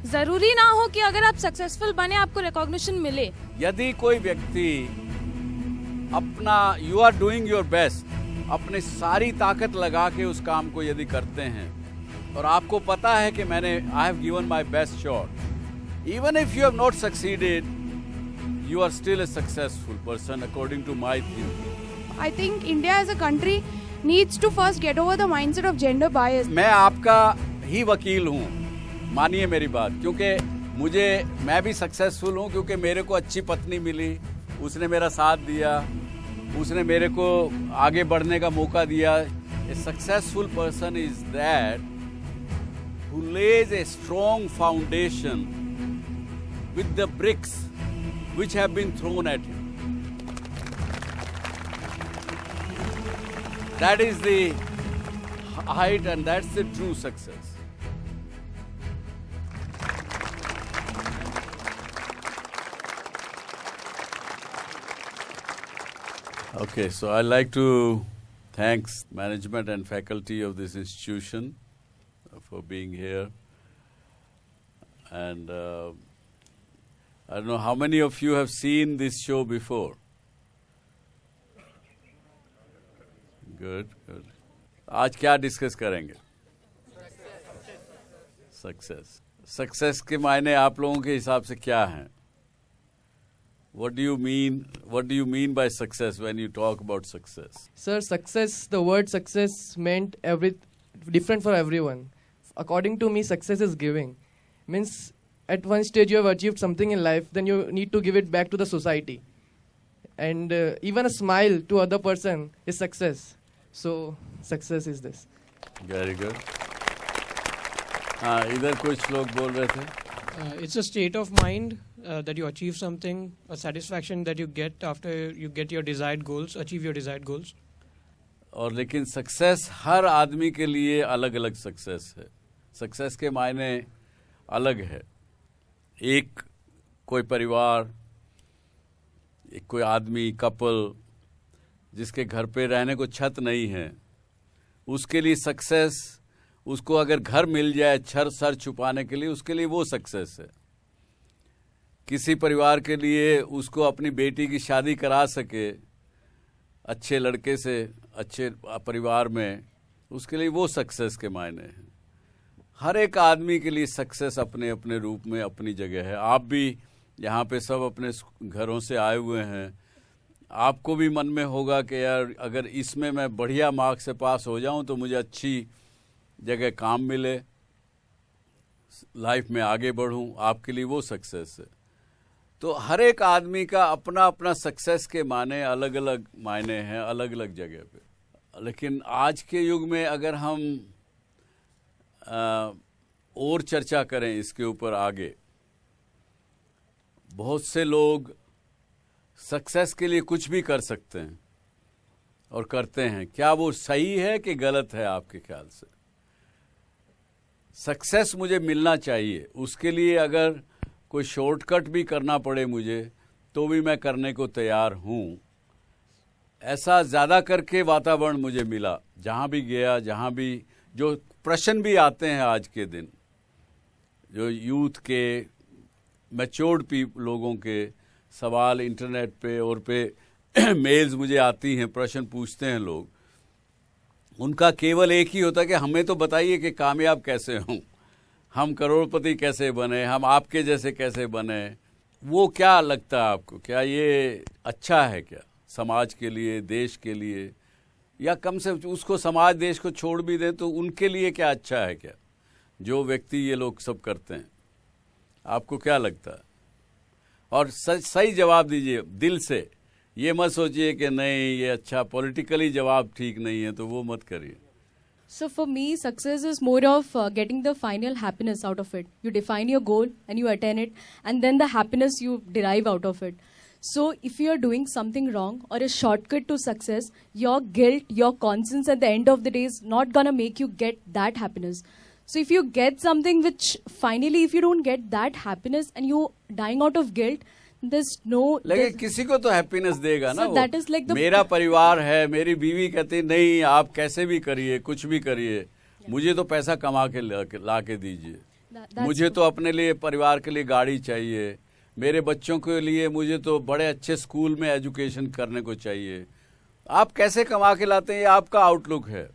जरूरी ना हो कि अगर आप सक्सेसफुल बने आपको रिकॉग्निशन मिले। यदि कोई व्यक्ति अपना you are doing your best, अपनी सारी ताकत लगा के उस काम को यदि करते हैं और आपको पता है कि मैंने I have given my best shot, even if you have not succeeded, you are still a successful person according to my theory. I think India as a country needs to first get over the mindset of gender bias. मैं आपका ही वकील हूँ, मानिए मेरी बात, क्योंकि मैं भी सक्सेसफुल हूँ क्योंकि मेरे को अच्छी पत्नी मिली, उसने मेरा साथ दिया, उसने मेरे को आगे बढ़ने का मौका दिया. A successful person is that who lays a strong foundation with the bricks which have been thrown at him. That is the height and that's the true success. Okay, so I'd like to thank management and faculty of this institution for being here. And I don't know how many of you have seen this show before. Good, good. आज क्या discuss करेंगे? Success. Success के मायने आप लोगों के हिसाब से क्या हैं? What do you mean by success when you talk about success? Sir, success, the word success meant different for everyone. According to me, success is giving. Means at one stage you have achieved something in life, then you need to give it back to the society. And even a smile to other person is success. So, success is this. Very good. हाँ, इधर कुछ लोग बोल रहे थे. It's a state of mind that you achieve something, a satisfaction that you get after you get your desired goals, achieve your desired goals. और लेकिन success हर आदमी के लिए अलग अलग सक्सेस है. सक्सेस के मायने अलग है. एक कोई परिवार, एक कोई आदमी, कपल जिसके घर पे रहने को छत नहीं है, उसके लिए सक्सेस, उसको अगर घर मिल जाए सर छुपाने के लिए, उसके लिए वो सक्सेस है. किसी परिवार के लिए उसको अपनी बेटी की शादी करा सके अच्छे लड़के से, अच्छे परिवार में, उसके लिए वो सक्सेस के मायने हैं. हर एक आदमी के लिए सक्सेस अपने अपने रूप में अपनी जगह है. आप भी यहाँ पे सब अपने घरों से आए हुए हैं. आपको भी मन में होगा कि यार अगर इसमें मैं बढ़िया मार्क्स से पास हो जाऊं तो मुझे अच्छी जगह काम मिले, लाइफ में आगे बढ़ूं. आपके लिए वो सक्सेस है. तो हर एक आदमी का अपना अपना सक्सेस के माने अलग अलग मायने हैं, अलग अलग जगह पे. लेकिन आज के युग में अगर हम और चर्चा करें इसके ऊपर आगे, बहुत से लोग सक्सेस के लिए कुछ भी कर सकते हैं और करते हैं. क्या वो सही है कि गलत है आपके ख्याल से? सक्सेस मुझे मिलना चाहिए, उसके लिए अगर कोई शॉर्टकट भी करना पड़े मुझे तो भी मैं करने को तैयार हूँ. ऐसा ज़्यादा करके वातावरण मुझे मिला जहाँ भी गया, जहाँ भी जो प्रश्न भी आते हैं आज के दिन, जो यूथ के, मैच्योर्ड लोगों के सवाल इंटरनेट पे और पे मेल्स मुझे आती हैं, प्रश्न पूछते हैं लोग. उनका केवल एक ही होता है कि हमें तो बताइए कि कामयाब कैसे हों, हम करोड़पति कैसे बने, हम आपके जैसे कैसे बने. वो क्या लगता है आपको, क्या ये अच्छा है क्या समाज के लिए, देश के लिए, या कम से उसको समाज देश को छोड़ भी दें तो उनके लिए क्या अच्छा है क्या, जो व्यक्ति ये लोग सब करते हैं? आपको क्या लगता है? और सही जवाब दीजिए दिल से. ये मत सोचिए कि नहीं ये अच्छा पॉलिटिकली जवाब ठीक नहीं है तो वो मत करिए. So for me, success is more of getting the final happiness out of it. You define your goal and you attain it, and then the happiness you derive out of it. So if you are doing something wrong or a shortcut to success, your guilt, your conscience at the end of the day is not gonna make you get that happiness. So if you get something which finally, if you don't get that happiness and you dying out of guilt, there's no. लेकिन किसी को तो happiness देगा ना. So that is like the. मेरा परिवार है, मेरी बीवी कहती नहीं आप कैसे भी करिए, कुछ भी करिए, मुझे तो पैसा कमा के ला के दीजिए. That's मुझे तो अपने लिए परिवार के लिए गाड़ी चाहिए, मेरे बच्चों के लिए मुझे तो बड़े अच्छे स्कूल में एजुकेशन करने को चाहिए। आप कैसे कमा के लाते हैं, ये आपका आउटलुक है,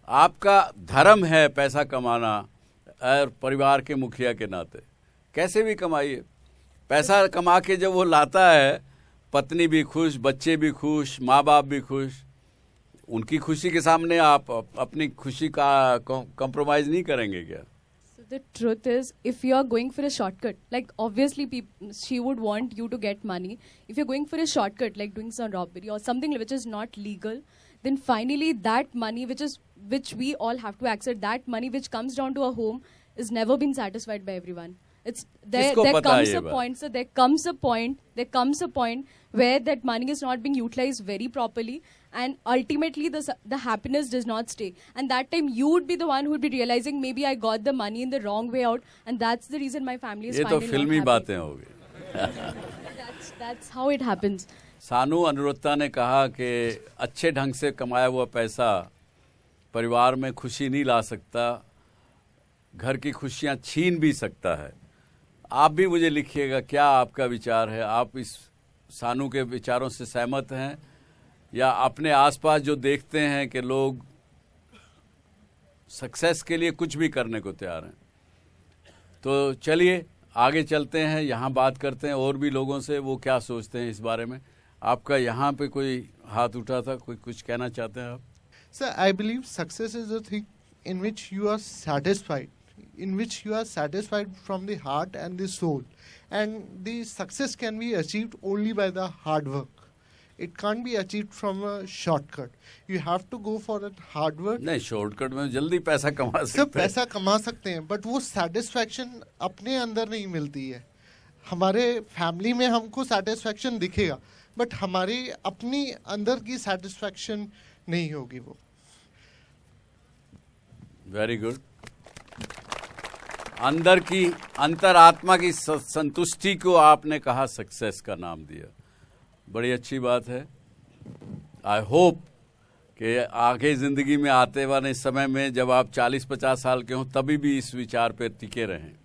आपका धर्म है पैसा कमाना। और परिवार के मुखिया के नाते कैसे भी कमाइए, पैसा कमा के जब वो लाता है, पत्नी भी खुश, बच्चे भी खुश, माँ बाप भी खुश। उनकी खुशी के सामने आप अपनी खुशी का कॉम्प्रोमाइज नहीं करेंगे क्या? So the truth is, if you are going for a shortcut, like obviously she would want you to get money. If you're going for a shortcut, like doing some robbery or something which is not legal, then finally that money which we all have to accept, that money which comes down to a home is never been satisfied by everyone. It's there किसको पता है comes ये a बात? point, so there comes a point where that money is not being utilized very properly, and ultimately the happiness does not stay. And that time you would be the one who would be realizing, maybe I got the money in the wrong way out, and that's the reason my family is ये तो finally फिल्मी not बातें happy. हो गई। That's how it happens. सानू अनुरुत्ता ने कहा कि अच्छे ढंग से कमाया हुआ पैसा परिवार में खुशी नहीं ला सकता, घर की खुशियां छीन भी सकता है। आप भी मुझे लिखिएगा क्या आपका विचार है, आप इस सानू के विचारों से सहमत हैं या अपने आसपास जो देखते हैं कि लोग सक्सेस के लिए कुछ भी करने को तैयार हैं। तो चलिए आगे चलते हैं, यहाँ बात करते हैं और भी लोगों से, वो क्या सोचते हैं इस बारे में। आपका यहाँ पे कोई हाथ उठा था, कोई कुछ कहना चाहते हैं आप? Sir, I believe success is a thing in which you are satisfied, in which you are satisfied from the heart and the soul. And the success can be achieved only by the hard work. It can't be achieved from a shortcut. You have to go for that hard work. नहीं, shortcut में जल्दी पैसा कमा sir सकते हैं। पैसा कमा सकते हैं, बट वो सेटिस्फैक्शन अपने अंदर नहीं मिलती है। हमारे फैमिली में हमको सेटिस्फैक्शन दिखेगा, बट हमारी अपनी अंदर की सेटिस्फैक्शन नहीं होगी वो। Very good. अंदर की अंतरात्मा की संतुष्टि को आपने कहा सक्सेस का नाम दिया, बड़ी अच्छी बात है। आई होप कि आगे ज़िंदगी में आते वाले समय में जब आप 40-50 साल के हों तभी भी इस विचार पे टिके रहें,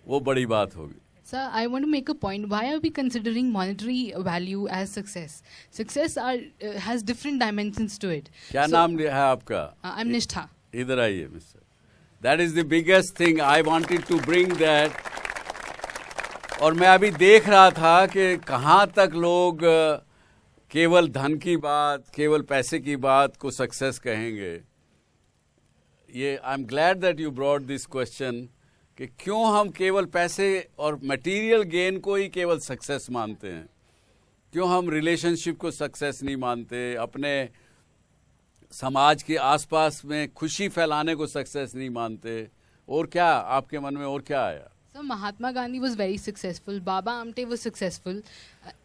वो बड़ी बात होगी। Sir, I want to make a point. Why are we considering monetary value as success? Success has different dimensions to it. क्या नाम है आपका? I'm Nishtha. इधर आइए mister. That is the biggest thing I wanted to bring that. और मैं अभी देख रहा था कि कहाँ तक लोग केवल धन की बात, केवल पैसे की बात को सक्सेस कहेंगे। ये I am glad that you brought this question कि क्यों हम केवल पैसे और मटेरियल गेन को ही केवल सक्सेस मानते हैं, क्यों हम रिलेशनशिप को सक्सेस नहीं मानते, अपने समाज के आसपास में खुशी फैलाने को सक्सेस नहीं मानते। और क्या आपके मन में और क्या आया? So Mahatma Gandhi was very successful. Baba Amte was successful.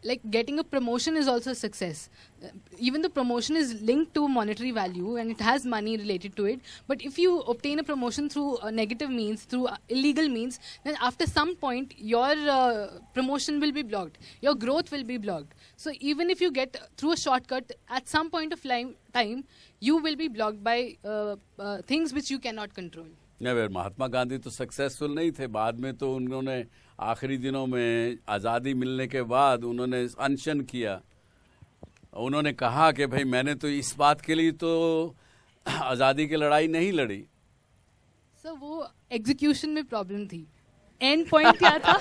Like getting a promotion is also a success. Even the promotion is linked to monetary value and it has money related to it. But if you obtain a promotion through negative means, through illegal means, then after some point your promotion will be blocked. Your growth will be blocked. So even if you get through a shortcut, at some point of time, you will be blocked by things which you cannot control. नहीं, महात्मा गांधी तो successful नहीं थे। बाद में तो उन्होंने आखिरी दिनों में आज़ादी मिलने के बाद उन्होंने अनशन किया। उन्होंने कहा कि भाई मैंने तो इस बात के लिए तो आज़ादी की लड़ाई नहीं लड़ी। So वो एग्जीक्यूशन में प्रॉब्लम थी। एंड पॉइंट क्या था?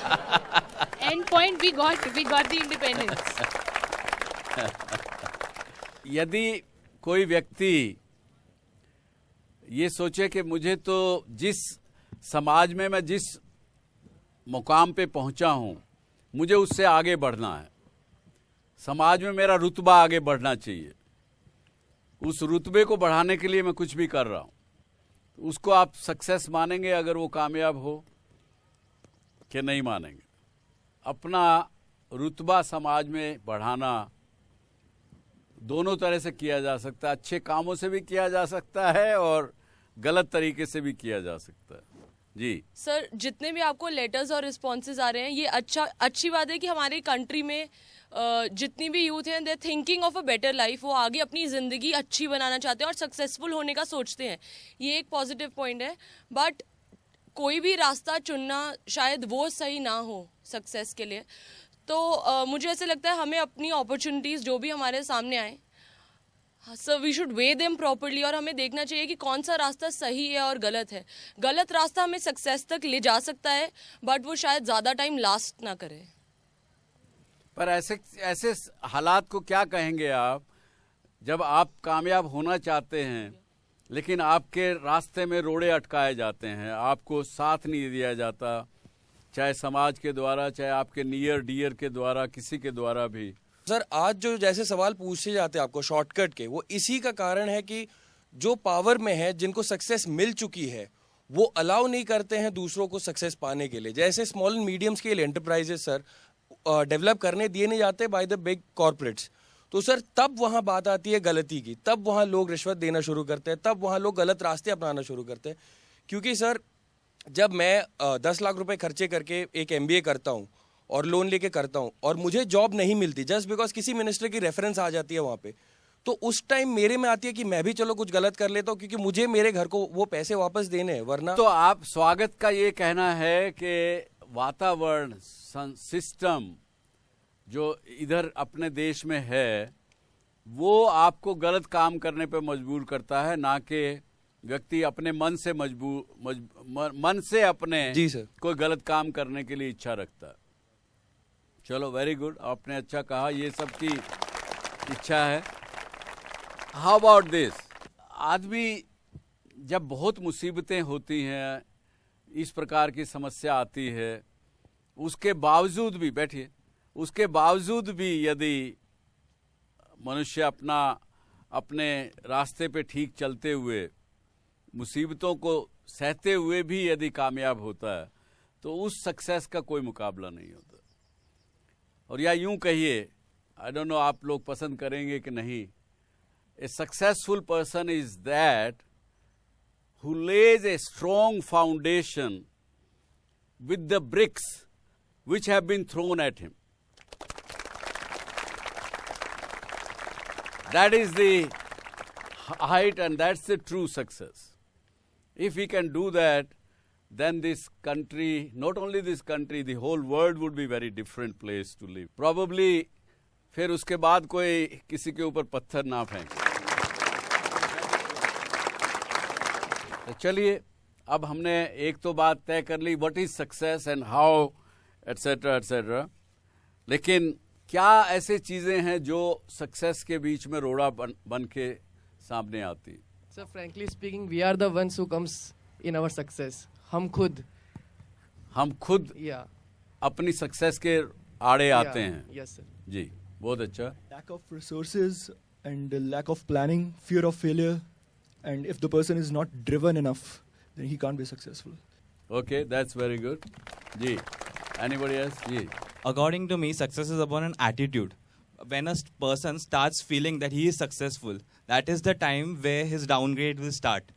End point we got the independence. यदि कोई व्यक्ति ये सोचे कि मुझे तो जिस समाज में मैं जिस मुकाम पे पहुंचा हूं, मुझे उससे आगे बढ़ना है, समाज में मेरा रुतबा आगे बढ़ना चाहिए, उस रुतबे को बढ़ाने के लिए मैं कुछ भी कर रहा हूं, उसको आप सक्सेस मानेंगे अगर वो कामयाब हो कि नहीं मानेंगे? अपना रुतबा समाज में बढ़ाना दोनों तरह से किया जा सकता है, अच्छे कामों से भी किया जा सकता है और गलत तरीके से भी किया जा सकता है। जी सर, जितने भी आपको लेटर्स और रिस्पॉन्सेज आ रहे हैं, ये अच्छी बात है कि हमारी कंट्री में जितनी भी यूथ हैं, दे thinking of a better life, वो आगे अपनी ज़िंदगी अच्छी बनाना चाहते हैं और सक्सेसफुल होने का सोचते हैं। ये एक पॉजिटिव पॉइंट है। बट कोई भी रास्ता चुनना शायद वो सही ना हो सक्सेस के लिए। तो मुझे ऐसे लगता है हमें अपनी अपॉर्चुनिटीज़ जो भी हमारे सामने आए, so we should weigh them properly, और हमें देखना चाहिए कि कौन सा रास्ता सही है और गलत है। गलत रास्ता हमें सक्सेस तक ले जा सकता है, बट वो शायद ज़्यादा टाइम लास्ट ना करे। पर ऐसे हालात को क्या कहेंगे आप, जब आप कामयाब होना चाहते हैं लेकिन आपके रास्ते में रोड़े अटकाए जाते हैं, आपको साथ नहीं दिया जाता, चाहे समाज के द्वारा, चाहे आपके नियर डियर के द्वारा, किसी के द्वारा भी। सर, आज जो जैसे सवाल पूछे जाते हैं आपको शॉर्टकट के, वो इसी का कारण है कि जो पावर में है, जिनको सक्सेस मिल चुकी है, वो अलाउ नहीं करते हैं दूसरों को सक्सेस पाने के लिए। जैसे small and medium scale enterprises sir develop करने दिए नहीं जाते बाय द बिग कॉर्पोरेट्स। तो सर तब वहाँ बात आती है गलती की, तब वहाँ लोग रिश्वत देना शुरू करते हैं, तब वहाँ लोग गलत रास्ते अपनाना शुरू करते हैं। क्योंकि सर जब मैं 10 लाख रुपए खर्चे करके एक MBA करता हूँ और लोन लेके करता हूँ और मुझे जॉब नहीं मिलती जस्ट बिकॉज किसी मिनिस्टर की रेफरेंस आ जाती है वहाँ पे, तो उस टाइम मेरे में आती है कि मैं भी चलो कुछ गलत कर लेता हूँ, क्योंकि मुझे मेरे घर को वो पैसे वापस देने हैं, वरना। तो आप स्वागत का ये कहना है कि वातावरण सिस्टम जो इधर अपने देश में है वो आपको गलत काम करने पे मजबूर करता है, ना कि व्यक्ति अपने मन से मन से अपने जी सर कोई गलत काम करने के लिए इच्छा रखता है। चलो वेरी गुड, आपने अच्छा कहा, ये सबकी इच्छा है। हाउ अबाउट दिस, आदमी जब बहुत मुसीबतें होती हैं, इस प्रकार की समस्या आती है, उसके बावजूद भी, बैठिए, उसके बावजूद भी यदि मनुष्य अपने रास्ते पे ठीक चलते हुए, मुसीबतों को सहते हुए भी यदि कामयाब होता है, तो उस सक्सेस का कोई मुकाबला नहीं होता। और या यूं कहिए, आई डोंट नो आप लोग पसंद करेंगे कि नहीं, a successful person is that who lays a strong foundation with the bricks which have been thrown at him. That is the height and that's the true success. If we can do that, then this country, not only this country, the whole world would be very different place to live. Probably फिर उसके बाद कोई किसी के ऊपर पत्थर ना फेंके। तो चलिए, अब हमने एक तो बात तय कर ली, what is success and how etcetera etcetera, लेकिन क्या ऐसे चीजें हैं जो सक्सेस के बीच में रोड़ा बन के सामने आती? Sir frankly speaking, we are the ones who comes in our success. हम खुद अपनी सक्सेस के आड़े आते हैं। Yes sir. जी, बहुत अच्छा। Lack of resources and lack of planning, fear of failure, and if the person is not driven enough, then he can't be successful. Okay, that's very good. Ji, anybody else? Ji. According to me, success is about an attitude. When a person starts feeling that he is successful, that is the time where his downgrade will start.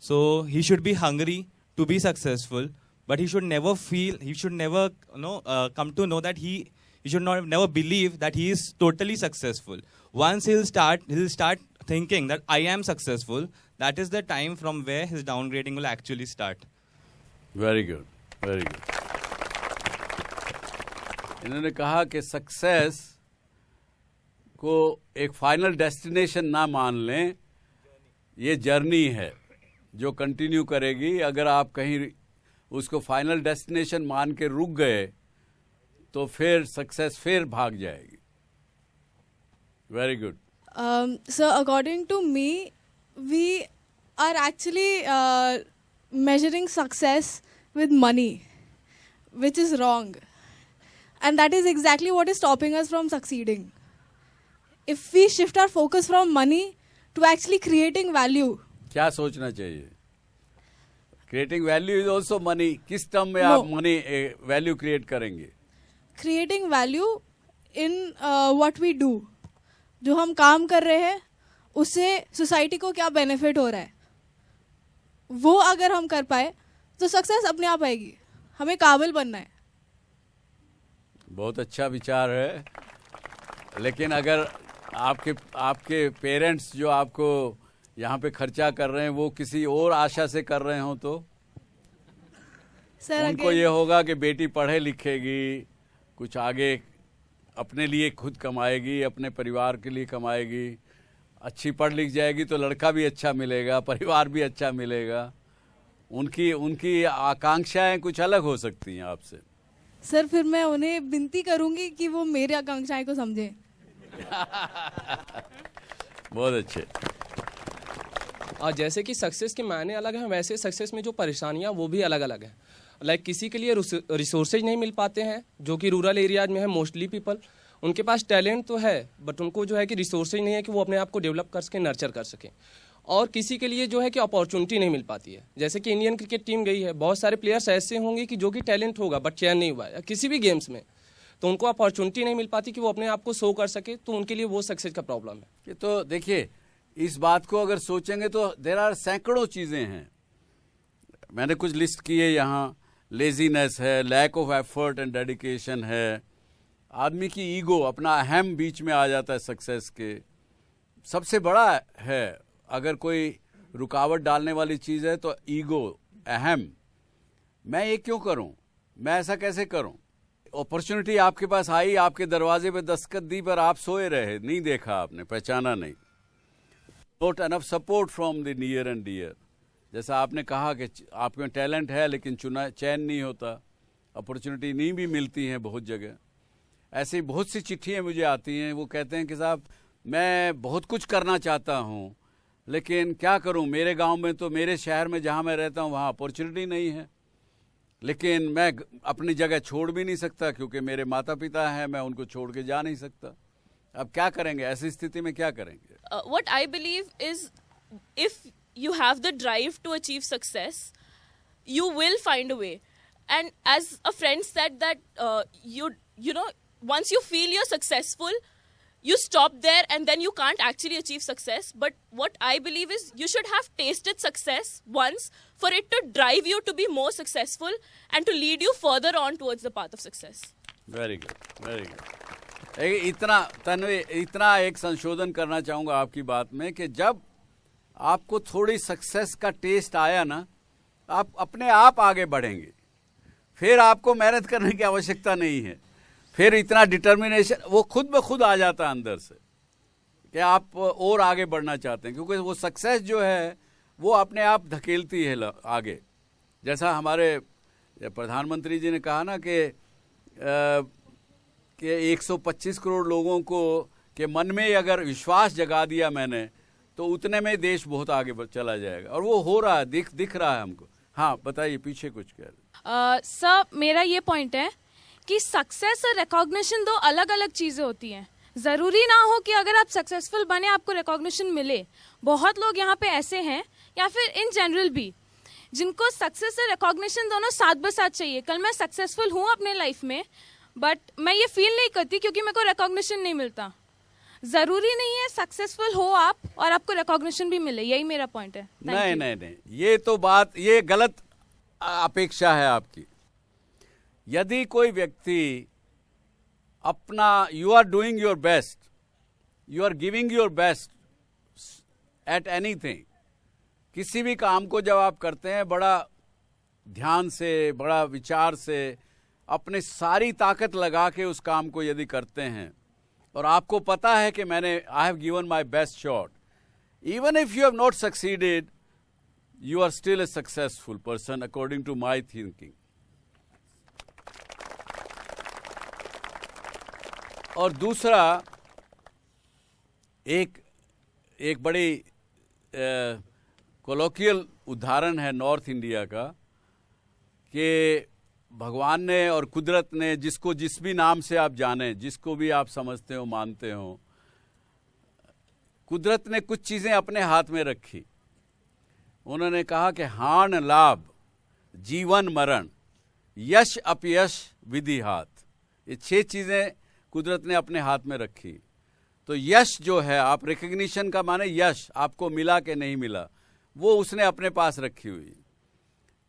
So he should be hungry to be successful, but he should never come to know that he should never believe that he is totally successful. Once he'll start thinking that I am successful, that is the time from where his downgrading will actually start. Very good, very good. इन्होंने कहा कि success को एक final destination ना मान लें, ये journey है जो कंटिन्यू करेगी। अगर आप कहीं उसको फाइनल डेस्टिनेशन मान के रुक गए तो फिर सक्सेस फिर भाग जाएगी। Very good. So according to me, we are actually measuring success with money, which is wrong. And that is exactly what is stopping us from succeeding. If we shift our focus from money to actually creating value. क्या सोचना चाहिए? Creating value is also money. किस term में आप money value create करेंगे? Creating value in what we do. जो हम काम कर रहे हैं उससे सोसाइटी को क्या बेनिफिट हो रहा है, वो अगर हम कर पाए तो सक्सेस अपने आप आएगी। हमें काबिल बनना है। बहुत अच्छा विचार है, लेकिन अगर आपके पेरेंट्स जो आपको यहाँ पे खर्चा कर रहे हैं वो किसी और आशा से कर रहे हो तो Sir, उनको ये होगा कि बेटी पढ़े लिखेगी, कुछ आगे अपने लिए खुद कमाएगी, अपने परिवार के लिए कमाएगी, अच्छी पढ़ लिख जाएगी तो लड़का भी अच्छा मिलेगा, परिवार भी अच्छा मिलेगा। उनकी आकांक्षाएं कुछ अलग हो सकती हैं आपसे। सर फिर मैं उन्हें विनती करूंगी कि वो मेरी आकांक्षाएं को समझें। बहुत अच्छे। और जैसे कि सक्सेस के मायने अलग हैं, वैसे सक्सेस में जो परेशानियां वो भी अलग अलग हैं। लाइक किसी के लिए रिसोर्सेज नहीं मिल पाते हैं, जो कि रूरल एरियाज में है मोस्टली पीपल। उनके पास टैलेंट तो है बट उनको जो है कि रिसोर्सेज नहीं है कि वो अपने आप को डेवलप कर सकें, नर्चर कर सकें। और किसी के लिए जो है कि अपॉर्चुनिटी नहीं मिल पाती है। जैसे कि इंडियन क्रिकेट टीम गई है, बहुत सारे प्लेयर्स ऐसे होंगे कि जो कि टैलेंट होगा बट चयन नहीं हुआ है किसी भी गेम्स में, तो उनको अपॉर्चुनिटी नहीं मिल पाती कि वो अपने आप को शो कर सके, तो उनके लिए वो सक्सेस का प्रॉब्लम है। ये तो देखिए, इस बात को अगर सोचेंगे तो देयर आर सैकड़ों चीज़ें हैं। मैंने कुछ लिस्ट की है यहाँ। लेजीनेस है, lack of effort and dedication है, आदमी की ईगो, अपना अहम बीच में आ जाता है सक्सेस के। सबसे बड़ा है अगर कोई रुकावट डालने वाली चीज़ है तो ईगो, अहम। मैं ये क्यों करूं, मैं ऐसा कैसे करूं। अपॉर्चुनिटी आपके पास आई, आपके दरवाजे पे दस्तक दी, पर आप सोए रहे, नहीं देखा आपने, पहचाना नहीं। Not enough support from the near and dear. जैसा आपने कहा कि आप में टैलेंट है लेकिन चयन नहीं होता, अपॉर्चुनिटी नहीं भी मिलती हैं बहुत जगह। ऐसी बहुत सी चिट्ठियाँ मुझे आती हैं, वो कहते हैं कि साहब मैं बहुत कुछ करना चाहता हूँ लेकिन क्या करूँ, मेरे गांव में तो, मेरे शहर में जहाँ मैं रहता हूँ वहाँ अपॉर्चुनिटी नहीं है, लेकिन मैं अपनी जगह छोड़ भी नहीं सकता क्योंकि मेरे माता पिता हैं, मैं उनको छोड़ के जा नहीं सकता। अब क्या करेंगे, ऐसी स्थिति में क्या करेंगे? What I believe is if you have the drive to achieve success, you will find a way. And as a friend said that you know, once you feel you're successful, you stop there and then you can't actually achieve success. But what I believe is you should have tasted success once for it to drive you to be more successful and to lead you further on towards the path of success. Very good, very good. इतना एक संशोधन करना चाहूँगा आपकी बात में कि जब आपको थोड़ी सक्सेस का टेस्ट आया ना, आप अपने आप आगे बढ़ेंगे, फिर आपको मेहनत करने की आवश्यकता नहीं है, फिर इतना डिटर्मिनेशन वो खुद ब खुद आ जाता है अंदर से कि आप और आगे बढ़ना चाहते हैं, क्योंकि वो सक्सेस जो है वो अपने आप धकेलती है आगे। जैसा हमारे प्रधानमंत्री जी ने कहा ना कि 125 करोड़ लोगों को के मन में अगर विश्वास जगा दिया मैंने, तो उतने में देश बहुत आगे चला जाएगा, और वो हो रहा है, दिख रहा है हमको। हाँ बताइए, पीछे कुछ कह रहे। सर मेरा ये पॉइंट है कि सक्सेस और रिकॉग्निशन दो अलग अलग चीजें होती हैं। जरूरी ना हो कि अगर आप सक्सेसफुल बने आपको रिकॉग्निशन मिले। बहुत लोग यहाँ पे ऐसे हैं, या फिर इन जनरल भी, जिनको सक्सेस और रिकॉग्निशन दोनों साथ ब साथ चाहिए। कल मैं सक्सेसफुल हूँ अपने लाइफ में, बट मैं ये फील नहीं करती क्योंकि मेरे को रिकॉग्निशन नहीं मिलता। जरूरी नहीं है सक्सेसफुल हो आप और आपको रिकॉग्निशन भी मिले, यही मेरा पॉइंट है। नहीं, ये तो बात, ये गलत अपेक्षा है आपकी। यदि कोई व्यक्ति अपना, you are doing your best, you are giving your best at anything, किसी भी काम को जब आप करते हैं बड़ा ध्यान से, बड़ा विचार से, अपने सारी ताकत लगा के उस काम को यदि करते हैं, और आपको पता है कि मैंने, I have given my best shot, even if you have not succeeded, you are still a successful person according to my thinking. और दूसरा, एक बड़ी कोलोकियल उदाहरण है नॉर्थ इंडिया का, कि भगवान ने और कुदरत ने, जिसको जिस भी नाम से आप जाने, जिसको भी आप समझते हो, मानते हो, कुदरत ने कुछ चीज़ें अपने हाथ में रखी। उन्होंने कहा कि हान लाभ, जीवन मरण, यश अपयश, विधि हाथ, ये 6 चीज़ें कुदरत ने अपने हाथ में रखी। तो यश जो है, आप रिकग्निशन का माने यश, आपको मिला कि नहीं मिला, वो उसने अपने पास रखी हुई।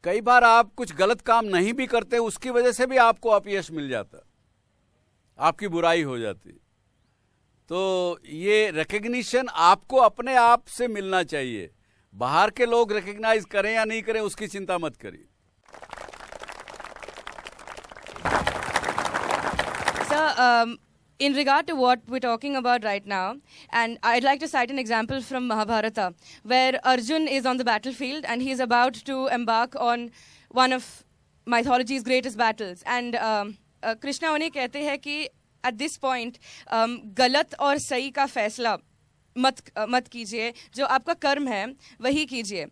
कई बार आप कुछ गलत काम नहीं भी करते, उसकी वजह से भी आपको अपयश मिल जाता, आपकी बुराई हो जाती। तो ये रिकग्निशन आपको अपने आप से मिलना चाहिए। बाहर के लोग रिकग्नाइज करें या नहीं करें उसकी चिंता मत करिए। So, in regard to what we're talking about right now, and I'd like to cite an example from Mahabharata, where Arjun is on the battlefield and he's about to embark on one of mythology's greatest battles. And Krishna उन्हें कहते हैं कि at this point, गलत और सही का फैसला मत कीजिए, जो आपका कर्म है वही कीजिए.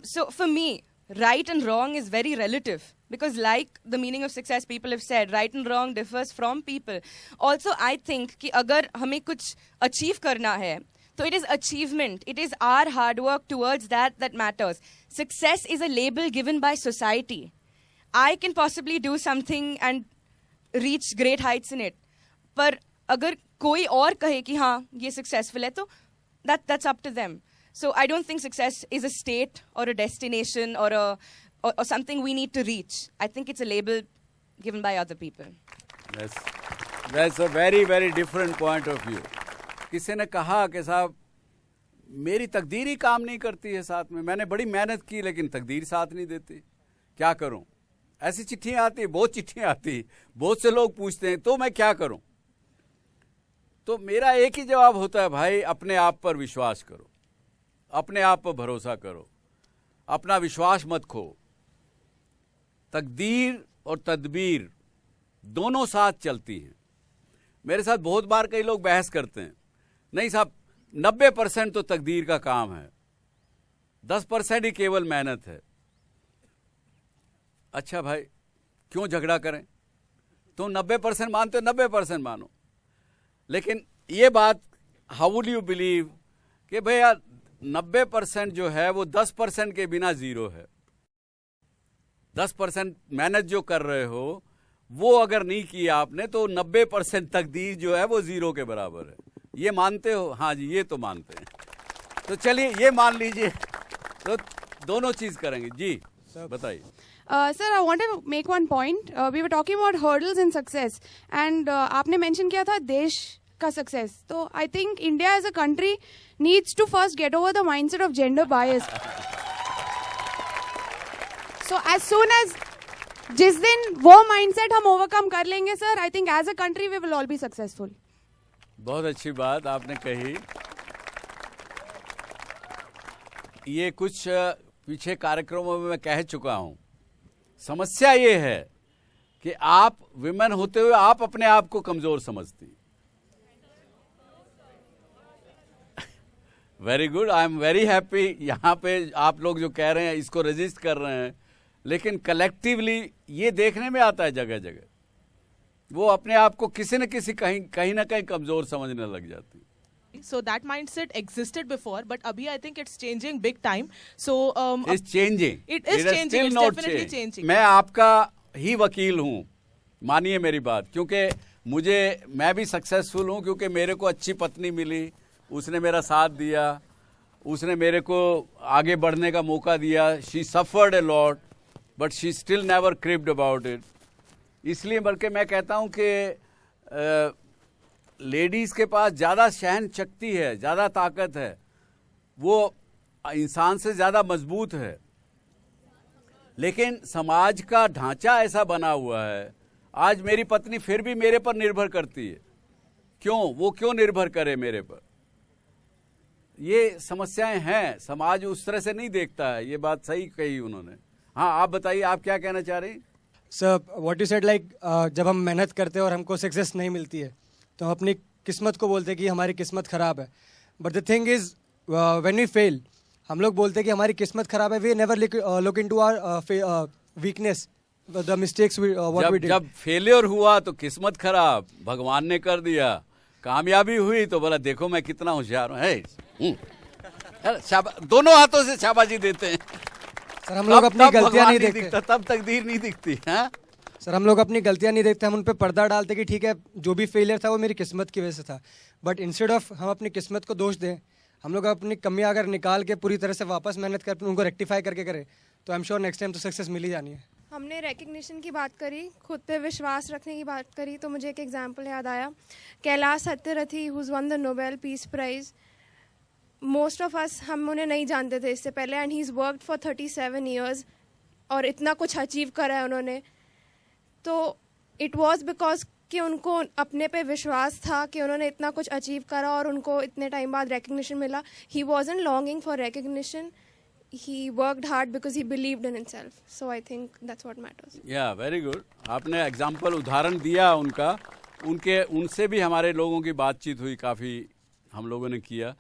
So for me, right and wrong is very relative. Because like the meaning of success, people have said, right and wrong differs from people. Also, I think कि अगर हमें कुछ achieve करना है, so it is achievement. It is our hard work towards that matters. Success is a label given by society. I can possibly do something and reach great heights in it. पर अगर कोई और कहे कि हाँ ये successful है, तो that's up to them. So I don't think success is a state or a destination or something we need to reach. I think it's a label given by other people. That's a very, very different point of view. किसी ने कहा कि साहब मेरी तकदीर ही काम नहीं करती है साथ में, मैंने बड़ी मेहनत की लेकिन तकदीर साथ नहीं देती, क्या करूं? ऐसी चिट्ठियां आती, बहुत चिट्ठियां आती, बहुत से लोग पूछते हैं तो मैं क्या करूं? तो मेरा एक ही जवाब होता है, भाई अपने आप पर विश्वास करो, अपने आप पर भरोसा करो, अपना विश्वास मत खो. तकदीर और तदबीर दोनों साथ चलती हैं. मेरे साथ बहुत बार कई लोग बहस करते हैं, नहीं साहब 90% तो तकदीर का काम है, 10% ही केवल मेहनत है. अच्छा भाई क्यों झगड़ा करें? तुम 90% मानते हो, 90% मानो, लेकिन ये बात हाउ वुड यू बिलीव कि भैया 90% जो है वो 10% के बिना जीरो है. 10% मेहनत जो कर रहे हो वो अगर नहीं किया आपने तो 90% तकदीर जो है वो जीरो के बराबर है. ये मानते हो? हाँ जी ये तो मानते हैं. तो चलिए ये मान लीजिए, तो दोनों चीज करेंगे. जी बताइए. Sir, I want to make one point. We were talking about hurdles in success, and आपने mention किया था देश का success. तो I think India as a country needs to first get over the mindset of gender bias. So as soon as जिस दिन वो mindset हम overcome कर लेंगे sir, I think as a country we will all be successful. बहुत अच्छी बात आपने कही. ये कुछ पीछे कार्यक्रमों में मैं कह चुका हूं. समस्या ये है कि आप विमेन होते हुए आप अपने आप को कमजोर समझती. Very good, I am very happy. यहाँ पे आप लोग जो कह रहे हैं इसको रजिस्ट कर रहे हैं, लेकिन कलेक्टिवली ये देखने में आता है जगह जगह वो अपने आप को किसी न किसी कहीं ना कहीं कमजोर समझने लग जाती. So that mindset existed before, but abhi I think it's changing big time. So it's changing. It is changing. It's definitely changing. मैं आपका ही वकील हूँ, मानिए मेरी बात, क्योंकि मैं भी सक्सेसफुल हूँ क्योंकि मेरे को अच्छी पत्नी मिली, उसने मेरा साथ दिया, उसने मेरे को आगे बढ़ने का मौका दिया. She suffered a lot, but she still never cribbed about it. इसलिए बल्कि मैं कहता हूँ कि लेडीज के पास ज़्यादा सहन शक्ति है, ज़्यादा ताकत है, वो इंसान से ज़्यादा मजबूत है. लेकिन समाज का ढांचा ऐसा बना हुआ है, आज मेरी पत्नी फिर भी मेरे पर निर्भर करती है. वो क्यों निर्भर करे मेरे पर? ये समस्याएं हैं, समाज उस तरह से नहीं देखता है. ये बात सही कही उन्होंने. हाँ आप बताइए, आप क्या कहना चाह रही? Sir what you said, like जब हम मेहनत करते हैं और हमको सक्सेस नहीं मिलती है तो हम अपनी किस्मत को बोलते हैं कि हमारी किस्मत खराब है. But the thing is when we fail, हम लोग बोलते हैं कि हमारी किस्मत खराब है. We never look into our weakness, the mistakes what we did. जब फेलियर हुआ तो किस्मत खराब, भगवान ने कर दिया. कामयाबी हुई तो बोला देखो मैं कितना होशियार हूँ. दोनों हाथों से शाबाशी देते हैं. सर हम लोग अपनी गलतियां नहीं देखते, तब तकदीर नहीं दिखती. सर हम लोग अपनी गलतियां नहीं देखते, हम उन पे पर्दा डालते कि ठीक है जो भी फेलियर था वो मेरी किस्मत की वजह से था. बट इंस्टेड ऑफ हम अपनी किस्मत को दोष दें, हम लोग अपनी कमियां अगर निकाल के पूरी तरह से वापस मेहनत कर उनको रेक्टिफाई करके करें तो I am sure next time तो सक्सेस मिल ही जानी है. हमने रिकग्निशन की बात करी, खुद पे विश्वास रखने की बात करी, तो मुझे एक एग्जांपल याद आया. Kailash Satyarthi who's won the Nobel peace prize. Most of us हम उन्हें नहीं जानते थे इससे पहले, and he is worked for 37 years और इतना कुछ अचीव करा है उन्होंने. तो इट वॉज बिकॉज कि उनको अपने पे विश्वास था कि उन्होंने इतना कुछ अचीव करा और उनको इतने टाइम बाद रिकग्निशन मिला. He wasn't longing for recognition. He worked hard because he believed in himself. So I think that's what matters. Yeah, very good. आपने एग्जाम्पल उदाहरण दिया उनका, उनसे भी हमारे लोगों की बातचीत हुई, काफ़ी हम लोगों ने किया.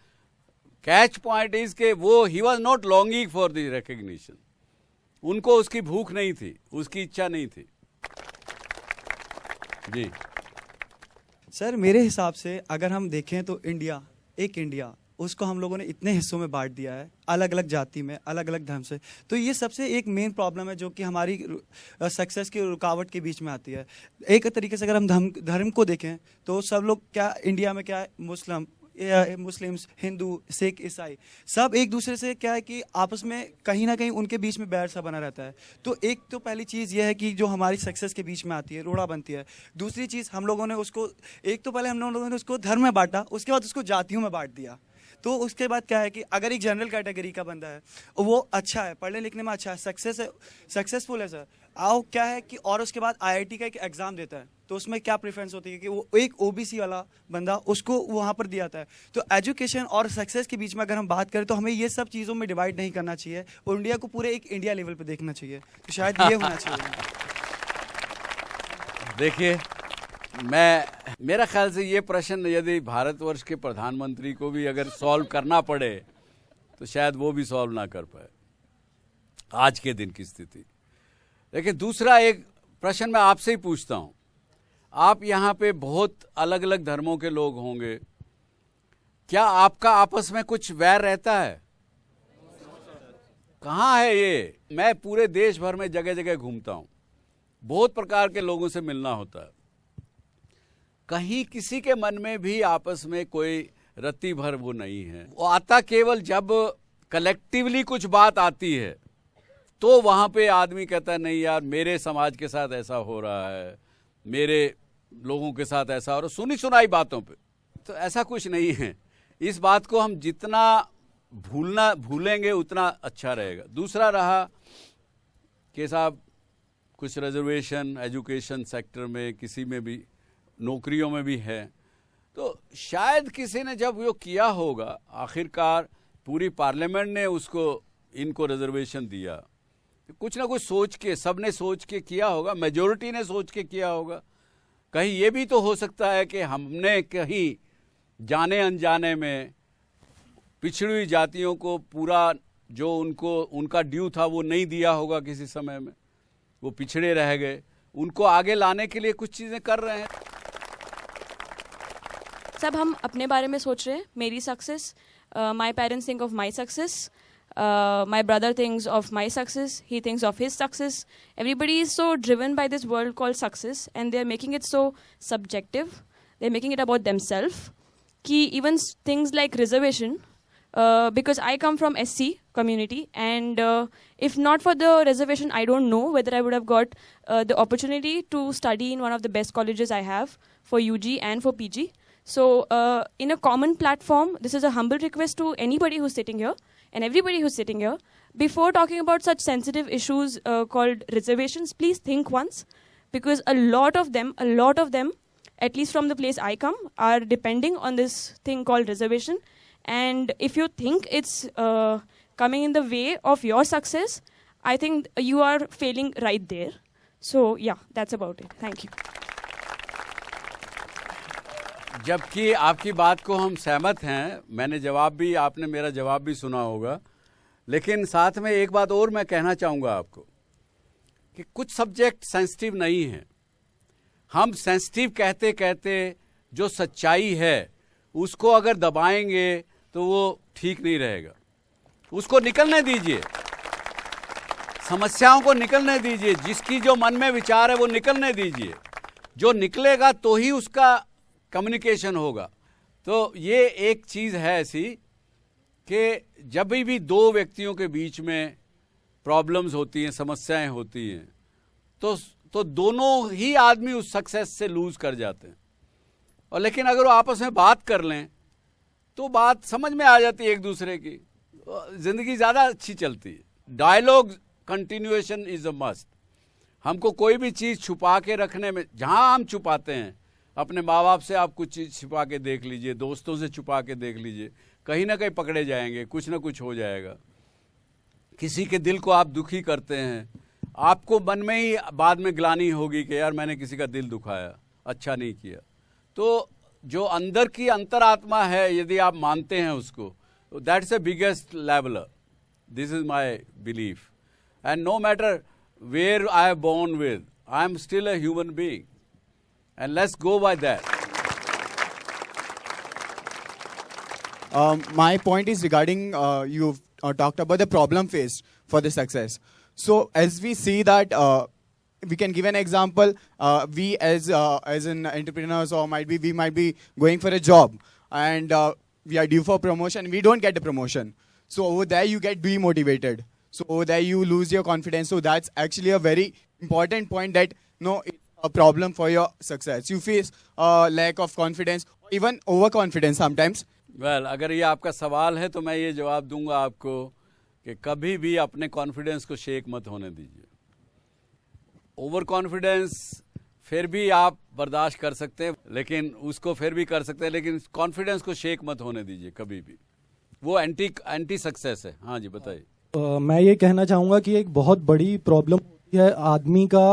कैच पॉइंट इज के वो he was not longing for the recognition. उनको उसकी भूख नहीं थी, उसकी इच्छा नहीं थी. जी सर, मेरे हिसाब से अगर हम देखें तो इंडिया उसको हम लोगों ने इतने हिस्सों में बांट दिया है, अलग अलग जाति में, अलग अलग धर्म से. तो ये सबसे एक मेन प्रॉब्लम है जो कि हमारी सक्सेस की रुकावट के बीच में आती है. एक तरीके से अगर हम धर्म को देखें तो सब लोग क्या इंडिया में क्या है, मुस्लिम्स, हिंदू, सिख, ईसाई सब एक दूसरे से क्या है कि आपस में कहीं ना कहीं उनके बीच में बैर सा बना रहता है. तो एक तो पहली चीज़ यह है कि जो हमारी सक्सेस के बीच में आती है, रोड़ा बनती है. दूसरी चीज़ हम लोगों ने उसको, एक तो पहले हम लोगों ने उसको धर्म में बांटा, उसके बाद उसको जातियों में बांट दिया. तो उसके बाद क्या है कि अगर एक जनरल कैटेगरी का बंदा है, वो अच्छा है, पढ़ने लिखने में अच्छा है, सक्सेसफुल है सर, आओ क्या है कि और उसके बाद IIT का एक एग्ज़ाम देता है, तो उसमें क्या प्रेफरेंस होती है कि वो एक OBC वाला बंदा उसको वहाँ पर दिया जाता है. तो एजुकेशन और सक्सेस के बीच में अगर हम बात करें तो हमें ये सब चीज़ों में डिवाइड नहीं करना चाहिए और इंडिया को पूरे एक इंडिया लेवल पर देखना चाहिए. तो शायद ये होना चाहिए. देखिए, मेरा ख्याल से ये प्रश्न यदि भारतवर्ष के प्रधानमंत्री को भी अगर सॉल्व करना पड़े तो शायद वो भी सॉल्व ना कर पाए आज के दिन की स्थिति. लेकिन दूसरा एक प्रश्न मैं आपसे ही पूछता हूँ. आप यहाँ पे बहुत अलग अलग धर्मों के लोग होंगे, क्या आपका आपस में कुछ वैर रहता है? कहाँ है ये? मैं पूरे देश भर में जगह जगह घूमता हूँ, बहुत प्रकार के लोगों से मिलना होता है. कहीं किसी के मन में भी आपस में कोई रत्ती भर वो नहीं है. वो आता केवल जब कलेक्टिवली कुछ बात आती है तो वहाँ पे आदमी कहता है नहीं यार, मेरे समाज के साथ ऐसा हो रहा है, मेरे लोगों के साथ ऐसा हो रहा है, सुनी सुनाई बातों पे. तो ऐसा कुछ नहीं है. इस बात को हम जितना भूलेंगे उतना अच्छा रहेगा. दूसरा रहा कि साहब कुछ रिजर्वेशन एजुकेशन सेक्टर में, किसी में भी, नौकरियों में भी है, तो शायद किसी ने जब वो किया होगा, आखिरकार पूरी पार्लियामेंट ने उसको इनको रिजर्वेशन दिया, कुछ ना कुछ सोच के, सबने सोच के किया होगा, मेजॉरिटी ने सोच के किया होगा. कहीं ये भी तो हो सकता है कि हमने कहीं जाने अनजाने में पिछड़ी हुई जातियों को पूरा जो उनका ड्यू था वो नहीं दिया होगा, किसी समय में वो पिछड़े रह गए. उनको आगे लाने के लिए कुछ चीज़ें कर रहे हैं. सब हम अपने बारे में सोच रहे हैं. मेरी success, my parents think of my success, my brother thinks of my success, he thinks of his success. Everybody is so driven by this world called success and they are making it so subjective. They are making it about themself. कि even things like reservation, because I come from SC community, and if not for the reservation, I don't know whether I would have got the opportunity to study in one of the best colleges I have for UG and for PG. So in a common platform, this is a humble request to anybody who's sitting here and everybody who's sitting here. Before talking about such sensitive issues called reservations, please think once, because a lot of them, at least from the place I come, are depending on this thing called reservation. And if you think it's coming in the way of your success, I think you are failing right there. So yeah, that's about it. Thank you. जबकि आपकी बात को हम सहमत हैं, मैंने जवाब भी, आपने मेरा जवाब भी सुना होगा, लेकिन साथ में एक बात और मैं कहना चाहूँगा आपको कि कुछ सब्जेक्ट सेंसिटिव नहीं है. हम सेंसिटिव कहते कहते जो सच्चाई है उसको अगर दबाएंगे तो वो ठीक नहीं रहेगा. उसको निकलने दीजिए, समस्याओं को निकलने दीजिए, जिसकी जो मन में विचार है वो निकलने दीजिए. जो निकलेगा तो ही उसका कम्युनिकेशन होगा. तो ये एक चीज़ है ऐसी कि जब भी दो व्यक्तियों के बीच में प्रॉब्लम्स होती हैं, समस्याएं होती हैं, तो दोनों ही आदमी उस सक्सेस से लूज कर जाते हैं. और लेकिन अगर वो आपस में बात कर लें तो बात समझ में आ जाती है एक दूसरे की, जिंदगी ज़्यादा अच्छी चलती है. Dialogue continuation is a must. हमको कोई भी चीज़ छुपा के रखने में, जहाँ हम छुपाते हैं, अपने माँ बाप से आप कुछ चीज़ छुपा के देख लीजिए, दोस्तों से छुपा के देख लीजिए, कहीं ना कहीं पकड़े जाएंगे, कुछ ना कुछ हो जाएगा। किसी के दिल को आप दुखी करते हैं, आपको मन में ही बाद में ग्लानि होगी कि यार मैंने किसी का दिल दुखाया, अच्छा नहीं किया। तो जो अंदर की अंतरात्मा है, यदि आप मानते हैं उसको, that's the biggest leveller. This is my belief, and no matter where I am born with, I am still a human being, and let's go by that. My point is regarding you've talked about the problem faced for the success. So as we see that we can give an example. We as an entrepreneurs, or we might be going for a job, and we are due for promotion. We don't get the promotion. So over there you get demotivated. So over there you lose your confidence. So that's actually a very important point, that no, it's a problem for your success. You face lack of confidence, or even overconfidence sometimes. Well, अगर ये आपका सवाल है तो मैं ये जवाब दूंगा आपको कि कभी भी अपने कॉन्फिडेंस को शेक मत होने दीजिए। ओवर कॉन्फिडेंस फिर भी आप बर्दाश्त कर सकते हैं, लेकिन उसको फिर भी कर सकते हैं, लेकिन कॉन्फिडेंस को शेक मत होने दीजिए कभी भी। वो एंटी सक्सेस है। हाँ जी, बताइए। मैं ये कहना चाहूँगा कि एक बहुत बड़ी प्रॉब्लम होती है आदमी का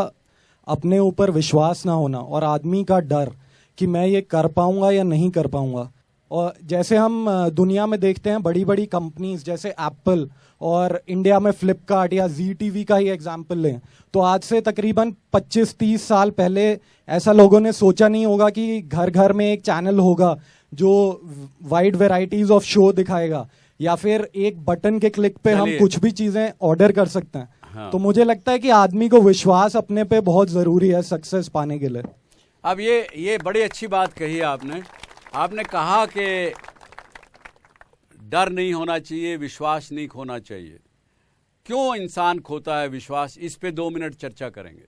अपने ऊपर विश्वास ना होना, और आदमी का डर कि मैं ये कर पाऊंगा या नहीं कर पाऊंगा। और जैसे हम दुनिया में देखते हैं बड़ी बड़ी कंपनीज जैसे एप्पल, और इंडिया में फ्लिपकार्ट या ZTV का ही एग्जाम्पल लें, तो आज से तकरीबन 25-30 साल पहले ऐसा लोगों ने सोचा नहीं होगा कि घर घर में एक चैनल होगा जो वाइड वेराइटीज ऑफ शो दिखाएगा, या फिर एक बटन के क्लिक पे हम कुछ भी चीजें ऑर्डर कर सकते हैं। हाँ। तो मुझे लगता है कि आदमी को विश्वास अपने पे बहुत जरूरी है सक्सेस पाने के लिए। अब ये बड़ी अच्छी बात कही आपने कहा कि डर नहीं होना चाहिए, विश्वास नहीं खोना चाहिए। क्यों इंसान खोता है विश्वास, इस पे 2 मिनट चर्चा करेंगे।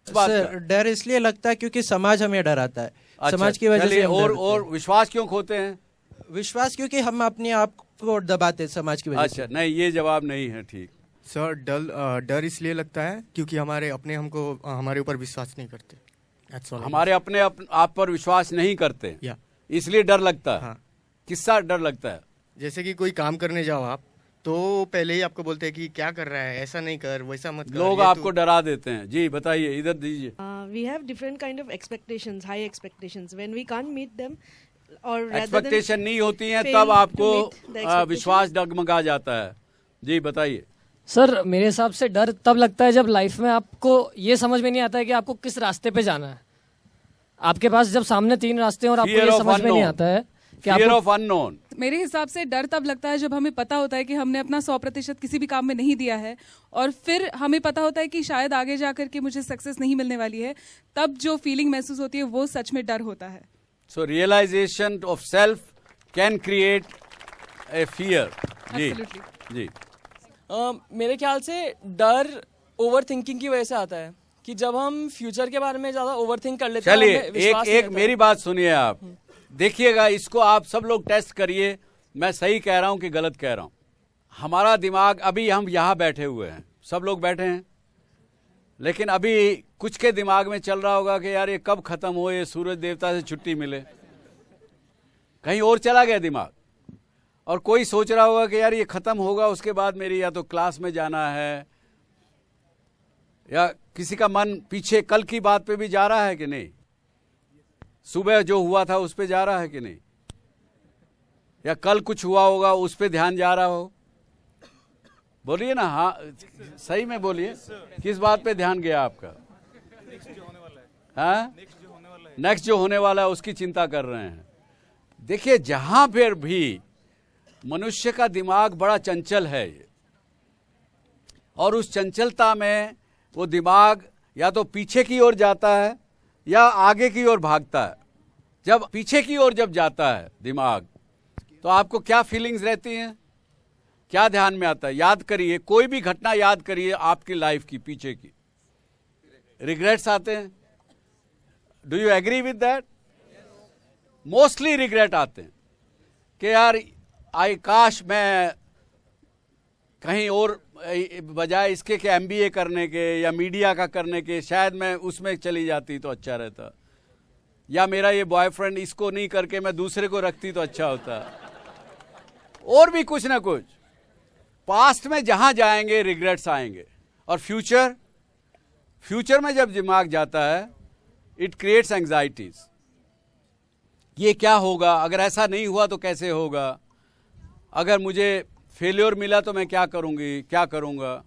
सर, डर इसलिए लगता है क्योंकि समाज हमें डराता है। अच्छा, समाज की वजह से और विश्वास क्यों खोते हैं? विश्वास क्योंकि हम अपने आप को दबाते हैं समाज की वजह से। अच्छा, नहीं, ये जवाब नहीं है ठीक। सर, डर इसलिए लगता है क्योंकि हमारे ऊपर विश्वास नहीं करते। हमारे अपने आप पर विश्वास नहीं करते, इसलिए डर लगता है। हाँ। किसका डर लगता है? जैसे कि कोई काम करने जाओ आप, तो पहले ही आपको बोलते हैं कि क्या कर रहा है, ऐसा नहीं कर, वैसा मत कर। लोग आपको डरा देते हैं। जी बताइए, इधर दीजिए। We have different kind of expectations, high expectations. When we can't meet them, or expectation नहीं होती है, तब आपको विश्वास डगमगा जाता है। जी बताइए। सर, मेरे हिसाब से डर तब लगता है जब लाइफ में आपको ये समझ में नहीं आता है कि आपको किस रास्ते पे जाना है। आपके पास जब सामने 3 रास्ते हैं और आपको ये समझ में नहीं आता है कि Fear of unknown। मेरे हिसाब से डर तब लगता है जब हमें पता होता है कि हमने अपना 100% किसी भी काम में नहीं दिया है, और फिर हमें पता होता है कि शायद आगे जाकर के मुझे सक्सेस नहीं मिलने वाली है। तब जो फीलिंग महसूस होती है वो सच में डर होता है। So realization of self can create a fear. जी। मेरे ख्याल से डर ओवर थिंकिंग की वजह से आता है कि जब हम फ्यूचर के बारे में ज्यादा ओवर थिंक कर लेते हैं। चलिए, एक मेरी बात सुनिए, आप देखिएगा, इसको आप सब लोग टेस्ट करिए, मैं सही कह रहा हूं कि गलत कह रहा हूं। हमारा दिमाग, अभी हम यहाँ बैठे हुए हैं, सब लोग बैठे हैं, लेकिन अभी कुछ के दिमाग में चल रहा होगा कि यार ये कब खत्म हो, ये सूरज देवता से छुट्टी मिले, कहीं और चला गया दिमाग। और कोई सोच रहा होगा कि यार ये खत्म होगा, उसके बाद मेरी या तो क्लास में जाना है, या किसी का मन पीछे कल की बात पे भी जा रहा है कि नहीं, सुबह जो हुआ था उस पे जा रहा है कि नहीं, या कल कुछ हुआ होगा उस पे ध्यान जा रहा हो। बोलिए ना, हाँ सही में बोलिए, किस बात पे ध्यान गया आपका? हाँ, नेक्स्ट जो होने वाला है उसकी चिंता कर रहे हैं। देखिए, जहां पर भी मनुष्य का दिमाग बड़ा चंचल है ये, और उस चंचलता में वो दिमाग या तो पीछे की ओर जाता है या आगे की ओर भागता है। जब पीछे की ओर जब जाता है दिमाग, तो आपको क्या फीलिंग्स रहती हैं, क्या ध्यान में आता है? याद करिए, कोई भी घटना याद करिए आपकी लाइफ की, पीछे की। रिग्रेट्स आते हैं। Do you agree with that? Mostly regret आते हैं कि यार काश मैं कहीं और बजाय इसके कि MBA करने के या मीडिया का करने के, शायद मैं उसमें चली जाती तो अच्छा रहता, या मेरा ये बॉयफ्रेंड इसको नहीं करके मैं दूसरे को रखती तो अच्छा होता, और भी कुछ ना कुछ। पास्ट में जहां जाएंगे रिग्रेट्स आएंगे, और फ्यूचर में जब दिमाग जाता है इट क्रिएट्स एंग्जाइटीज। ये क्या होगा, अगर ऐसा नहीं हुआ तो कैसे होगा, अगर मुझे फेल्योर मिला तो मैं क्या करूंगी, क्या करूंगा।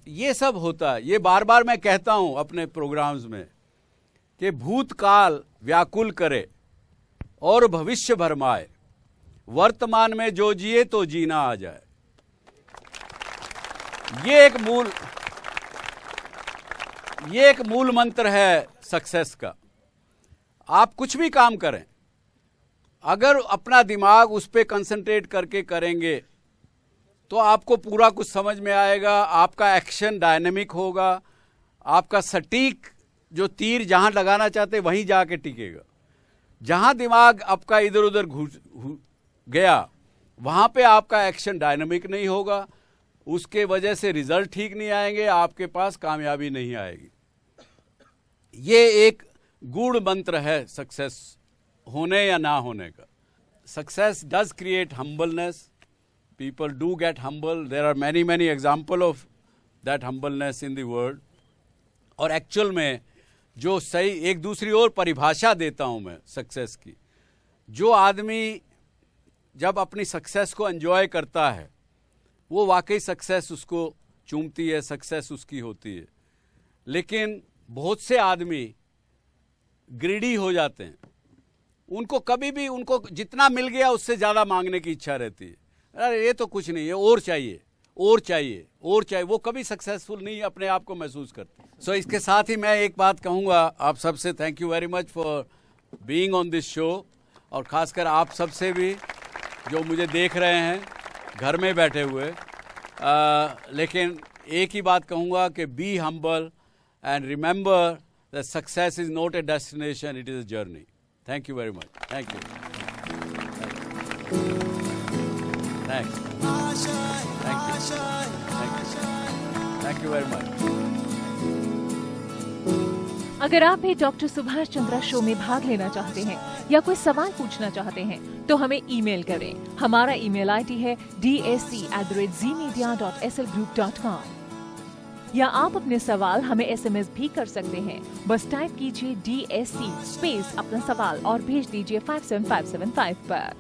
ये सब होता है। ये बार बार मैं कहता हूं अपने प्रोग्राम्स में कि भूतकाल व्याकुल करे और भविष्य भरमाए, वर्तमान में जो जिए तो जीना आ जाए। ये एक मूल मंत्र है सक्सेस का। आप कुछ भी काम करें, अगर अपना दिमाग उस पर कंसंट्रेट करके करेंगे तो आपको पूरा कुछ समझ में आएगा, आपका एक्शन डायनेमिक होगा, आपका सटीक जो तीर जहां लगाना चाहते वहीं जाके टिकेगा। जहां दिमाग आपका इधर उधर घुस गया वहां पे आपका एक्शन डायनेमिक नहीं होगा, उसके वजह से रिजल्ट ठीक नहीं आएंगे, आपके पास कामयाबी नहीं आएगी। ये एक गूढ़ मंत्र है सक्सेस होने या ना होने का। Success does create humbleness, people do get humble, there are many example of that humbleness in the world. और एक्चुअल में जो सही एक दूसरी और परिभाषा देता हूं मैं सक्सेस की, जो आदमी जब अपनी सक्सेस को एंजॉय करता है वो वाकई सक्सेस उसको चूमती है, सक्सेस उसकी होती है। लेकिन बहुत से आदमी ग्रीडी हो जाते हैं, उनको कभी भी उनको जितना मिल गया उससे ज़्यादा मांगने की इच्छा रहती है। अरे ये तो कुछ नहीं है, और चाहिए और चाहिए और चाहिए, वो कभी सक्सेसफुल नहीं अपने आप को महसूस करते। इसके साथ ही मैं एक बात कहूँगा आप सबसे, thank you very much for being on this show, और ख़ासकर आप सबसे भी जो मुझे देख रहे हैं घर में बैठे हुए। लेकिन एक ही बात कहूँगा कि be humble and remember that success is not a destination, it is a journey. Thank you very much. Thank you. Thanks. Thank you. Thank you very much. अगर आप भी डॉक्टर सुभाष चंद्रा शो में भाग लेना चाहते हैं या कोई सवाल पूछना चाहते हैं तो हमें ईमेल करें। हमारा ईमेल आईडी है dsc@zmedia.slgroup.com, या आप अपने सवाल हमें SMS भी कर सकते हैं। बस टाइप कीजिए DSC स्पेस अपना सवाल और भेज दीजिए 57575 पर।